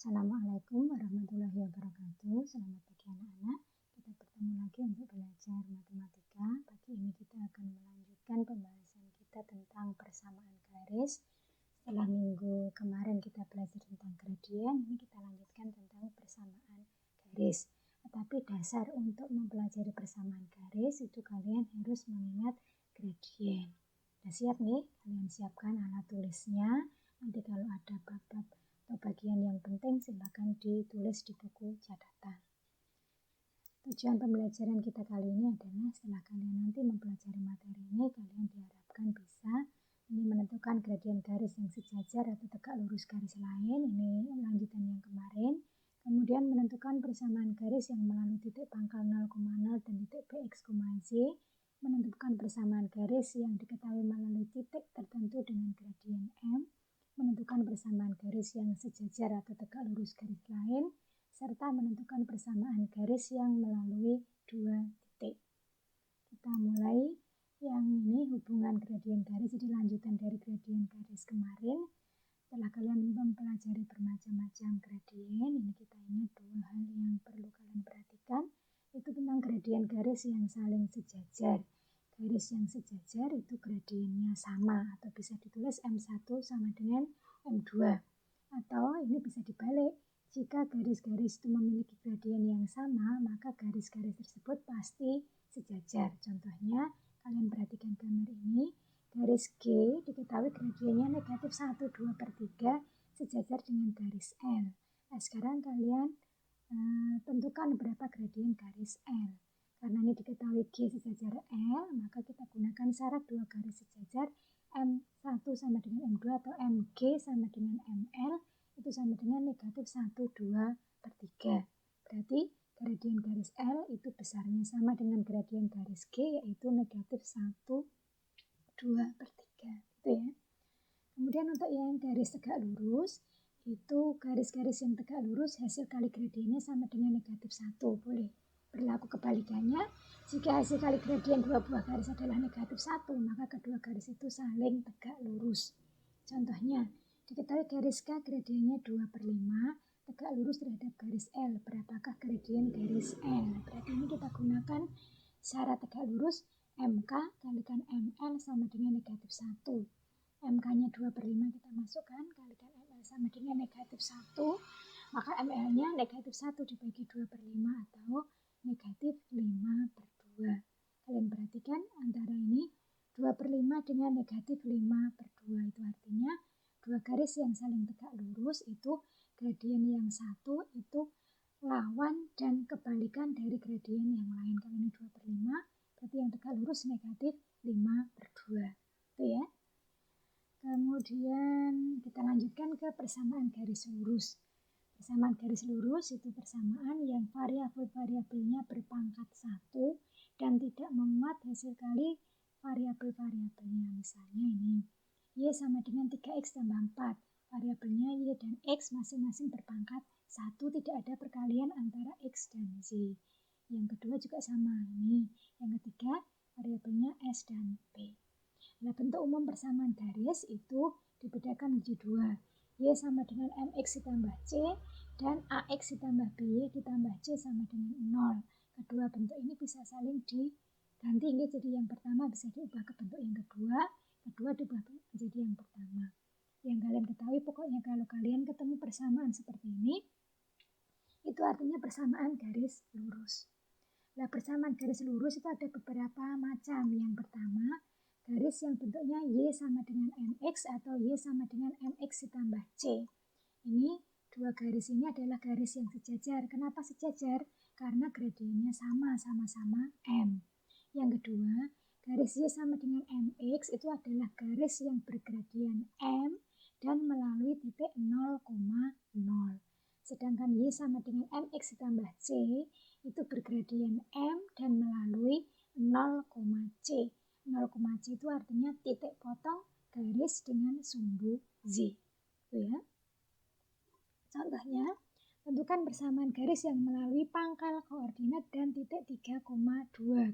Assalamualaikum warahmatullahi wabarakatuh. Selamat pagi anak-anak. Kita bertemu lagi untuk belajar matematika. Pagi ini kita akan melanjutkan pembahasan kita tentang persamaan garis. Setelah minggu kemarin kita belajar tentang gradien, ini kita lanjutkan tentang persamaan garis. Tetapi dasar untuk mempelajari persamaan garis itu kalian harus mengingat gradien. Sudah siap nih? Kalian siapkan alat tulisnya. Nanti kalau ada bab-bab atau bagian yang penting silakan ditulis di buku catatan. Tujuan pembelajaran kita kali ini adalah setelah kalian nanti mempelajari materi ini, kalian diharapkan bisa menentukan gradien garis yang sejajar atau tegak lurus garis lain. Ini lanjutan yang kemarin. Kemudian menentukan persamaan garis yang melalui titik pangkal 0,0 dan titik Bx, Z. Menentukan persamaan garis yang diketahui melalui titik tertentu dengan gradien M. Menentukan persamaan garis yang sejajar atau tegak lurus garis lain, serta menentukan persamaan garis yang melalui dua titik. Kita mulai yang ini hubungan gradien garis, jadi lanjutan dari gradien garis kemarin. Setelah kalian mempelajari bermacam-macam gradien, ini kita ingat dua hal yang perlu kalian perhatikan, itu tentang gradien garis yang saling sejajar. Garis yang sejajar itu gradiennya sama atau bisa ditulis M1 sama dengan M2. Atau ini bisa dibalik, jika garis-garis itu memiliki gradien yang sama, maka garis-garis tersebut pasti sejajar. Contohnya, kalian perhatikan gambar ini, garis G diketahui gradiennya negatif 1, 2 per 3 sejajar dengan garis L. Nah, sekarang kalian tentukan berapa gradien garis L. Karena ini diketahui G sejajar L, maka kita gunakan syarat dua garis sejajar M1 sama dengan M2 atau MG sama dengan ML itu sama dengan negatif 1, 2 per 3. Berarti gradien garis L itu besarnya sama dengan gradien garis G, yaitu negatif 1, 2 per 3. Gitu ya. Kemudian untuk yang garis tegak lurus, itu garis-garis yang tegak lurus hasil kali gradiennya sama dengan negatif 1. Boleh berlaku kebalikannya, jika hasil kali gradien dua buah garis adalah negatif 1, maka kedua garis itu saling tegak lurus. Contohnya, diketahui garis K gradiennya 2 per 5, tegak lurus terhadap garis L. Berapakah gradien garis L? Berarti ini kita gunakan syarat tegak lurus MK kalikan ML sama dengan negatif 1. MK-nya 2 per 5 kita masukkan, kalikan ML sama dengan negatif 1, maka ML-nya negatif 1 dibagi 2 per 5 atau negatif 5 per 2. Kalian perhatikan antara ini 2 per 5 dengan negatif 5 per 2. Itu artinya dua garis yang saling tegak lurus itu gradien yang satu itu lawan dan kebalikan dari gradien yang lain. Kalau ini 2 per 5, berarti yang tegak lurus negatif 5 per 2. Itu ya. Kemudian kita lanjutkan ke persamaan garis lurus. Persamaan garis lurus itu persamaan yang variabel-variabelnya berpangkat 1 dan tidak memuat hasil kali variabel-variabelnya. Misalnya ini, Y sama dengan 3X tambah 4. Variabelnya Y dan X masing-masing berpangkat 1, tidak ada perkalian antara X dan Z. Yang kedua juga sama ini. Yang ketiga, variabelnya S dan P. Nah, bentuk umum persamaan garis itu dibedakan menjadi dua. Y sama dengan MX ditambah C dan AX ditambah BY ditambah C sama dengan 0. Kedua bentuk ini bisa saling diganti, jadi yang pertama bisa diubah ke bentuk yang kedua diubah menjadi yang pertama. Yang kalian ketahui pokoknya kalau kalian ketemu persamaan seperti ini, itu artinya persamaan garis lurus. Nah, persamaan garis lurus itu ada beberapa macam. Yang pertama, garis yang bentuknya Y sama dengan MX atau Y sama dengan MX ditambah C. Ini dua garis ini adalah garis yang sejajar. Kenapa sejajar? Karena gradiennya sama-sama M. Yang kedua, garis Y sama dengan MX itu adalah garis yang bergradien M dan melalui titik 0,0. Sedangkan Y sama dengan MX ditambah C itu bergradien M dan melalui 0,C. 0,C itu artinya titik potong garis dengan sumbu Z. Itu ya. Contohnya, tentukan persamaan garis yang melalui pangkal koordinat dan titik 3,2.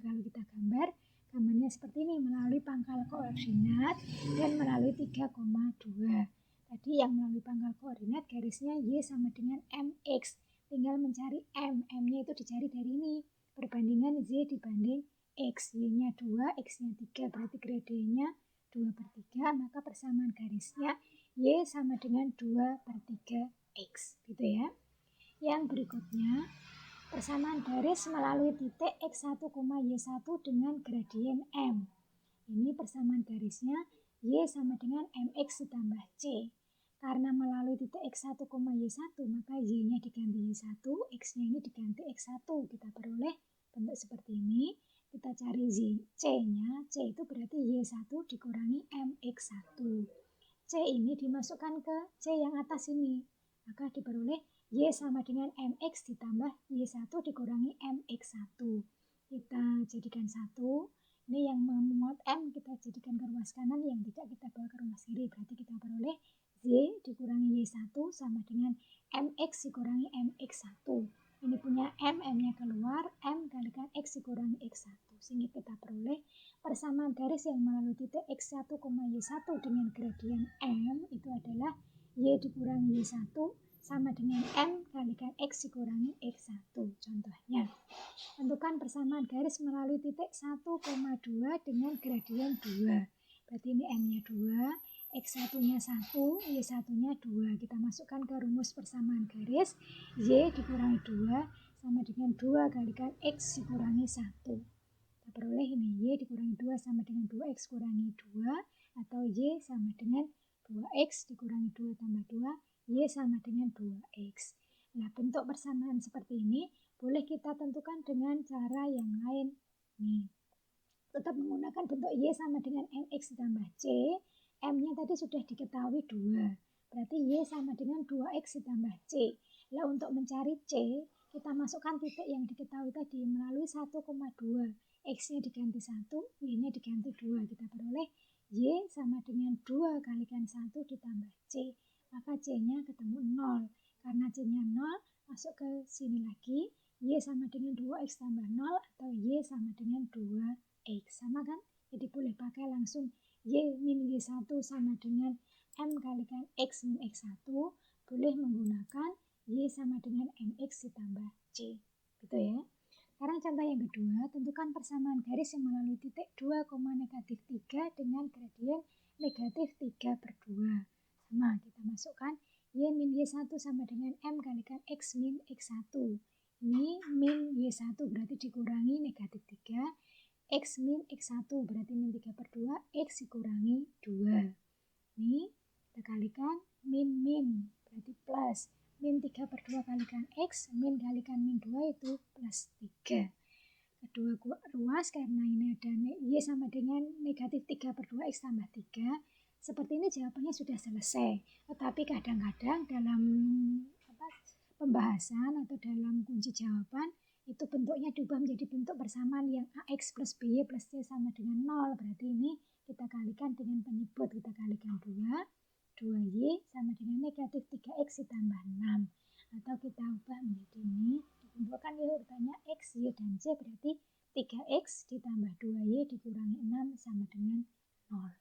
Kalau kita gambarnya seperti ini, melalui pangkal koordinat dan melalui 3,2. Tadi yang melalui pangkal koordinat garisnya Y sama dengan MX. Tinggal mencari M. M-nya itu dicari dari ini. Perbandingan Z dibanding X. Y-nya 2, X-nya 3. Berarti gradiennya 2/3. Maka persamaan garisnya Y sama dengan 2/3 X. Gitu ya. Yang berikutnya, persamaan garis melalui titik X1, Y1 dengan gradien M. Ini persamaan garisnya Y sama dengan MX ditambah C. Karena melalui titik X1, Y1, maka Y-nya diganti Y1, X-nya ini diganti X1. Kita peroleh bentuk seperti ini. Kita cari C-nya. C itu berarti Y1 dikurangi MX1. C ini dimasukkan ke C yang atas ini. Maka diperoleh Y sama dengan MX ditambah Y1 dikurangi MX1. Kita jadikan 1. Ini yang memuat M kita jadikan ke ruas kanan, yang tidak kita bawa ke ruas kiri. Berarti kita peroleh Y dikurangi Y1 sama dengan MX dikurangi MX1. Ini punya M, M-nya keluar, M kalikan X dikurangi X1. Sehingga kita peroleh persamaan garis yang melalui titik X1, Y1 dengan gradien M itu adalah Y dikurangi Y1 sama dengan M kalikan X dikurangi X1. Contohnya, tentukan persamaan garis melalui titik 1,2 dengan gradien 2. Berarti ini M-nya 2, X1-nya 1, Y1-nya 2. Kita masukkan ke rumus persamaan garis. Y dikurangi 2 sama dengan 2 kalikan X dikurangi 1. Kita peroleh ini Y dikurangi 2 sama dengan 2X kurangi 2. Atau Y sama dengan 2X dikurangi 2 tambah 2. Y sama dengan 2X. Nah, bentuk persamaan seperti ini boleh kita tentukan dengan cara yang lain. Nih, tetap menggunakan bentuk Y sama dengan MX ditambah C. M-nya tadi sudah diketahui 2. Berarti Y sama dengan 2X ditambah C. Nah, untuk mencari C, kita masukkan titik yang diketahui tadi melalui 1,2. X-nya diganti 1, Y-nya diganti 2. Kita peroleh Y sama dengan 2 kalikan 1 ditambah C. Maka C-nya ketemu 0. Karena C-nya 0, masuk ke sini lagi. Y sama dengan 2X tambah 0 atau Y sama dengan 2X. Sama kan? Jadi boleh pakai langsung Y min Y1 sama dengan M kalikan X min X1. Boleh menggunakan Y sama dengan MX ditambah C. Gitu ya. Sekarang contoh yang kedua, tentukan persamaan garis yang melalui titik 2, -3 dengan gradien negatif 3/2. Sama, kita masukkan Y min Y1 sama dengan M kalikan X min X1. Ini min Y1 berarti dikurangi negatif 3. X min X1 berarti min 3/2. X dikurangi 2. Ini kita kalikan min berarti plus. Min 3/2 kalikan X, min kalikan min 2 itu plus 3. Kedua ruas karena ini ada Y sama dengan negatif 3/2 X tambah 3. Seperti ini jawabannya sudah selesai. Tetapi kadang-kadang dalam pembahasan atau dalam kunci jawaban itu bentuknya diubah menjadi bentuk persamaan yang AX plus BY plus C sama dengan 0. Berarti ini kita kalikan dengan penyebut. Kita kalikan 2Y sama dengan negatif 3X ditambah 6. Atau kita ubah menjadi ini. Dikumpulkan ya urutannya X, Y, dan C. Berarti 3X ditambah 2Y dikurangi 6 sama dengan 0.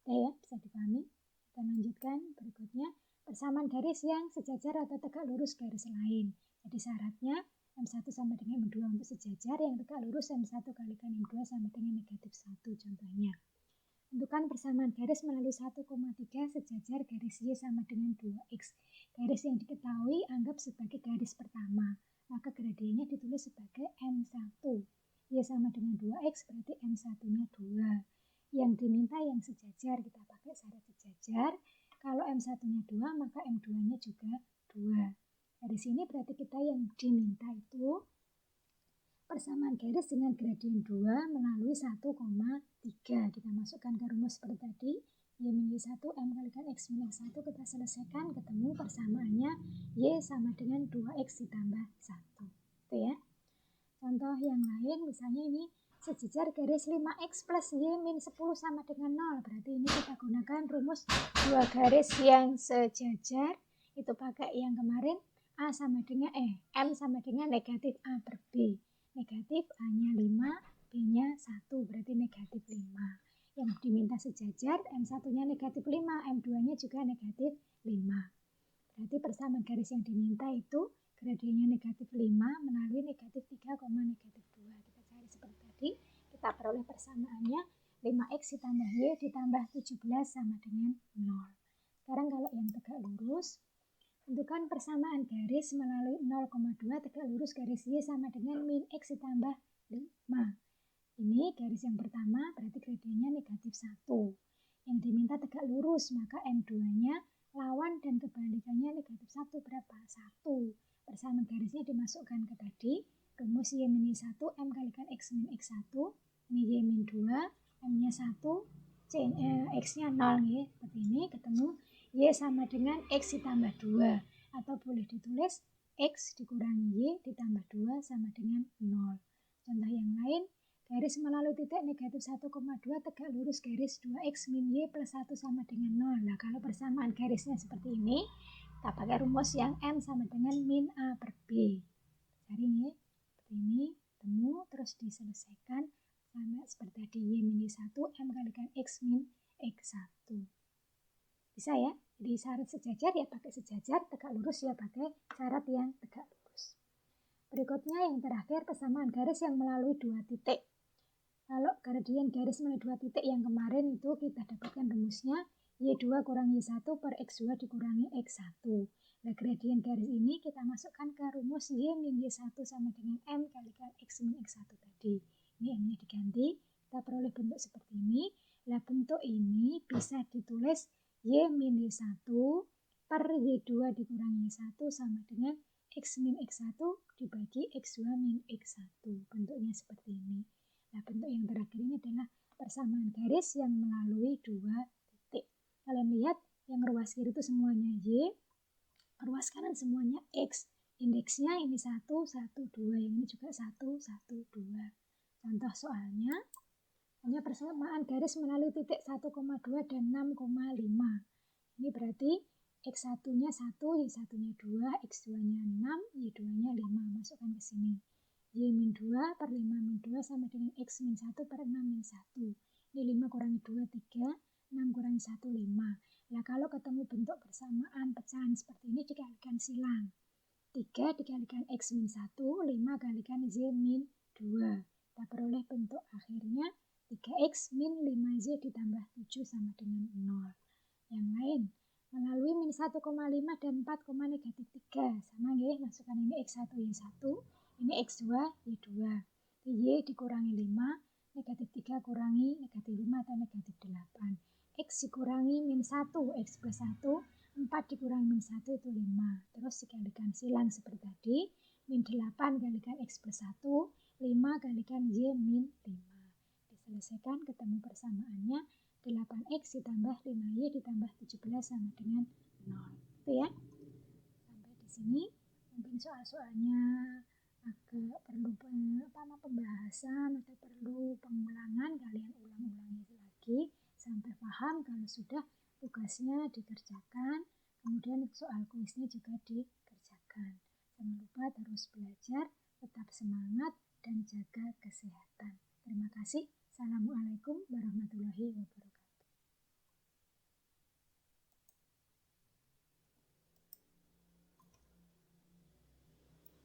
Oke ya, bisa dipahami. Kita lanjutkan berikutnya. Persamaan garis yang sejajar atau tegak lurus garis lain. Jadi syaratnya M1 sama dengan M2 untuk sejajar, yang tegak lurus M1 kalikan M2 sama dengan negatif 1. Contohnya, tentukan persamaan garis melalui 1,3 sejajar garis Y sama dengan 2X. Garis yang diketahui anggap sebagai garis pertama. Maka gradiennya ditulis sebagai M1. Y sama dengan 2X berarti M1-nya 2. Yang diminta yang sejajar, kita pakai syarat sejajar. Kalau M1-nya 2, maka M2-nya juga 2. Dari sini berarti kita yang diminta itu persamaan garis dengan gradien 2 melalui 1,3. Kita masukkan ke rumus seperti tadi. Y min Y1, M kalikan X min X1. Kita selesaikan, ketemu persamaannya Y sama dengan 2X ditambah 1. Itu ya. Contoh yang lain, misalnya ini sejajar garis 5X plus Y min 10 sama dengan 0. Berarti ini kita gunakan rumus dua garis yang sejajar. Itu pakai yang kemarin A sama dengan M sama dengan negatif A per B. Negatif A-nya 5, B-nya 1. Berarti negatif 5. Yang diminta sejajar, M1-nya negatif 5, M2-nya juga negatif 5. Berarti persamaan garis yang diminta itu gradiennya negatif 5 melalui negatif 3, negatif 2. Kita cari seperti tadi, kita peroleh persamaannya 5x ditambah y ditambah 17 sama dengan 0. Sekarang kalau yang tegak lurus, tentukan persamaan garis melalui 0,2 tegak lurus garis y sama dengan min x ditambah 5. Ini garis yang pertama berarti gradiennya negatif 1. Yang diminta tegak lurus, maka M2-nya lawan dan kebalikannya negatif 1 berapa? 1. Persamaan garisnya dimasukkan ke tadi, rumus y min y1, M kalikan x min x1, ini y min 2, M-nya 1, X-nya 0 ya. Seperti ini ketemu y sama dengan x ditambah 2. Atau boleh ditulis x dikurangi y ditambah 2 sama dengan 0. Contoh yang lain, garis melalui titik negatif 1,2 tegak lurus garis 2x min y plus 1 sama dengan 0. Nah, kalau persamaan garisnya seperti ini, kita pakai rumus yang M sama dengan min A per B. Cari ya, seperti ini, temu, terus diselesaikan sama seperti tadi y min y1, M kalikan x min x1. Bisa ya, jadi syarat sejajar ya pakai sejajar, tegak lurus ya pakai syarat yang tegak lurus. Berikutnya yang terakhir, persamaan garis yang melalui dua titik. Kalau gradien garis melalui dua titik yang kemarin itu kita dapatkan rumusnya y2 kurang y1 per x2 dikurangi x1. Nah, gradien garis ini kita masukkan ke rumus y min y1 sama dengan m kalikan x min x1 tadi. Ini m-nya diganti, kita peroleh bentuk seperti ini. Nah, bentuk ini bisa ditulis y min y1 per y2 dikurangi y1 sama dengan x min x1 dibagi x2 min x1. Bentuknya seperti ini. Nah, bentuk yang terakhir ini adalah persamaan garis yang melalui dua titik. Kalian lihat yang ruas kiri itu semuanya y, ruas kanan semuanya x. Indeksnya ini 1, 1, 2, yang ini juga 1, 1, 2. Contoh soalnya, hanya persamaan garis melalui titik 1,2 dan 6,5. Ini berarti x1-nya 1, y1-nya 2, x2-nya 6, y2-nya 5. Masukkan ke sini. Y min 2 per 5 min 2 sama dengan X min 1 per 6 min 1. Ini 5 kurangi 2, 3. 6 kurangi 1, 5. Nah, kalau ketemu bentuk persamaan pecahan seperti ini dikalikan silang. 3 dikalikan X min 1, 5 kalikan Y min 2. Kita peroleh bentuk akhirnya 3X min 5Y ditambah 7 sama dengan 0. Yang lain, melalui min 1,5 dan 4, negatif 3. Sama ya, masukkan ini X1, Y1. Ini X2, Y2. Y dikurangi 5, negatif 3 kurangi negatif 5 atau negatif 8. X dikurangi min 1, X plus 1, 4 dikurangi min 1 itu 5. Terus dikalikan silang seperti tadi, min 8 kalikan X plus 1, 5 kalikan Y min 5. Diselesaikan ketemu persamaannya, 8X ditambah 5Y ditambah 17 sama dengan 0. Itu ya. Sampai di sini, mungkin soal-soalnya agak perlu pembahasan atau perlu pengulangan, kalian ulang-ulangi lagi sampai paham. Kalau sudah, tugasnya dikerjakan, kemudian soal kuisnya juga dikerjakan. Jangan lupa terus belajar, tetap semangat, dan jaga kesehatan. Terima kasih. Assalamualaikum warahmatullahi wabarakatuh.